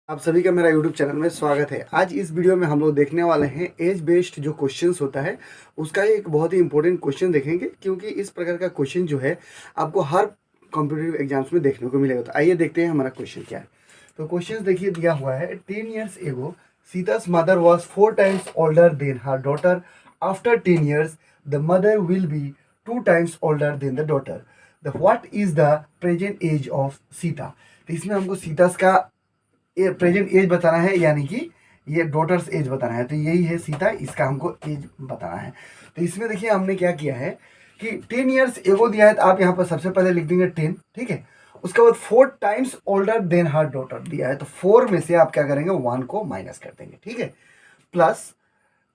आप सभी का मेरा यूट्यूब चैनल में स्वागत है। आज इस वीडियो में हम लोग देखने वाले हैं एज बेस्ड जो क्वेश्चंस होता है उसका एक बहुत ही इंपॉर्टेंट क्वेश्चन देखेंगे, क्योंकि इस प्रकार का क्वेश्चन जो है आपको हर कॉम्पिटिटिव एग्जाम्स में देखने को मिलेगा। तो आइए देखते हैं हमारा क्वेश्चन क्या है। तो क्वेश्चन देखिए दिया हुआ है, 10 years एगो सीता's mother was 4 times older than her daughter. After 10 years the mother will be 2 times older than the daughter. What is the present age of Sita? तो इसमें हमको सीता का ये प्रेजेंट एज बताना है, यानी कि ये डॉटर्स एज बताना है। तो यही है सीता, इसका हमको एज बताना है। तो इसमें देखिए हमने क्या किया है कि 10 years एगो दिया है, तो आप यहाँ पर सबसे पहले लिख देंगे 10, ठीक है। उसके बाद 4 times ओल्डर देन हर डॉटर दिया है, तो 4 में से आप क्या करेंगे 1 को माइनस कर देंगे, ठीक है। प्लस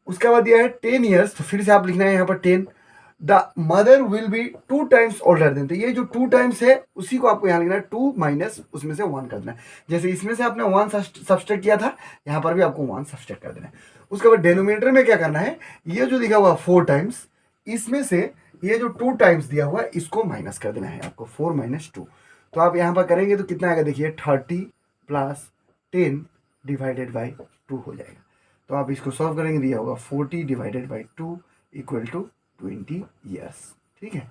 उसके बाद दिया है 10 years, तो फिर से आप लिखना है यहाँ पर 10। The mother will be 2 times older than, तो ये जो 2 times है उसी को आपको यहाँ लिखना है 2 माइनस उसमें से 1 कर देना है। जैसे इसमें से आपने 1 सब्सट्रैक्ट किया था, यहाँ पर भी आपको 1 सब्सट्रैक्ट कर देना है। उसके बाद डेनोमिनेटर में क्या करना है, ये जो लिखा हुआ 4 times, इसमें से ये जो 2 times दिया हुआ है इसको माइनस कर देना है आपको, 4 - 2। तो आप यहाँ पर करेंगे तो कितना आएगा, देखिए 30 + 10 डिवाइडेड बाई 2 हो जाएगा। तो आप इसको सॉल्व करेंगे, दिया होगा 40 divided by 2 equal to 20 years, ठीक है।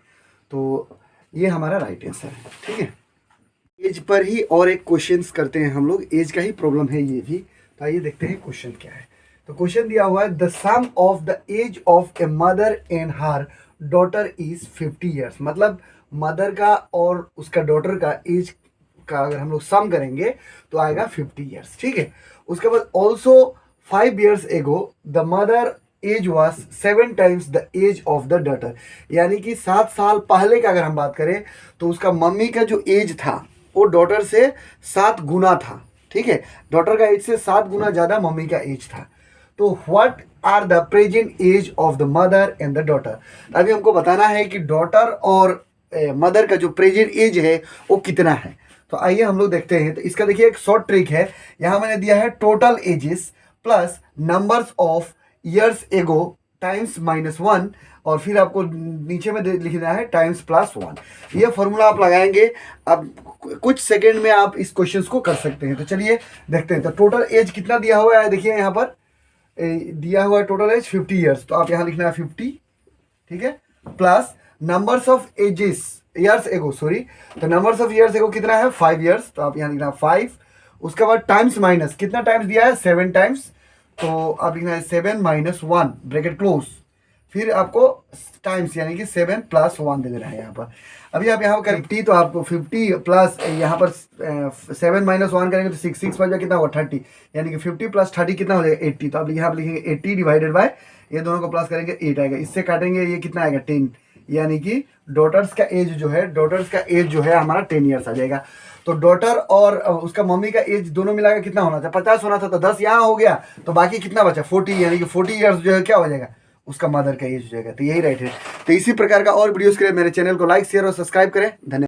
तो ये हमारा राइट आंसर है, ठीक है। एज पर ही और एक क्वेश्चंस करते हैं हम लोग, एज का ही प्रॉब्लम है ये भी। तो आइए देखते हैं क्वेश्चन क्या है। तो क्वेश्चन दिया हुआ है, the sum of the age of a mother and her daughter is 50 years। मतलब मदर का और उसका डॉटर का एज का अगर हम लोग सम करेंगे तो आएगा 50 years, ठीक है। उसके बाद also 5 years ago the mother age was 7 times the age of the daughter. यानी कि 7 साल पहले का अगर हम बात करें तो उसका मम्मी का जो एज था वो डॉटर से 7 गुना था, ठीक है। डॉटर का एज से 7 गुना ज़्यादा मम्मी का एज था। तो what are the present age of the mother and the daughter. अभी हमको बताना है कि डॉटर और मदर का जो प्रेजेंट एज है वो कितना है। तो आइए हम लोग देखते हैं। तो इसका देखिए एक शॉर्ट ट्रिक है, यहाँ मैंने दिया है total ages plus numbers of years ago times -1, और फिर आपको नीचे में लिखना है टाइम्स +1। ये फॉर्मूला आप लगाएंगे, अब कुछ सेकंड में आप इस क्वेश्चंस को कर सकते हैं। तो चलिए देखते हैं। तो टोटल एज कितना दिया हुआ है, देखिए यहाँ पर दिया हुआ है टोटल एज 50 years, तो आप यहाँ लिखना है 50, ठीक है। Plus numbers of ages years ago, sorry, तो नंबर्स ऑफ ईयर्स एगो कितना है 5 years, तो आप यहाँ लिखना है 5। उसके बाद टाइम्स माइनस, कितना टाइम्स दिया है 7 times, तो आप लिखना है 7 - 1 ब्रैकेट क्लोज, फिर आपको टाइम्स यानी कि 7 + 1 दे देना है यहाँ पर। अभी आप यहाँ पर 50, तो आपको 50 प्लस यहाँ पर 7 - 1 करेंगे तो 6 बजा कितना होगा 30, यानी कि 50 + 30 कितना हो जाएगा 80। तो आप यहाँ पर लिखेंगे 80 डिवाइडेड बाय, ये दोनों को प्लस करेंगे 8 आएगा, इससे काटेंगे ये कितना आएगा 10, यानी कि डॉटर्स का एज जो है, डॉटर्स का एज जो है हमारा 10 years आ जाएगा। तो डॉटर और उसका मम्मी का एज दोनों मिला के कितना होना था, 50 होना था, तो 10 यहाँ हो गया, तो बाकी कितना बचा 40, यानी कि 40 years जो है क्या हो जाएगा उसका मदर का एज हो जाएगा। तो यही राइट है। तो इसी प्रकार का और वीडियोस के लिए मेरे चैनल को लाइक शेयर और सब्सक्राइब करें। धन्यवाद।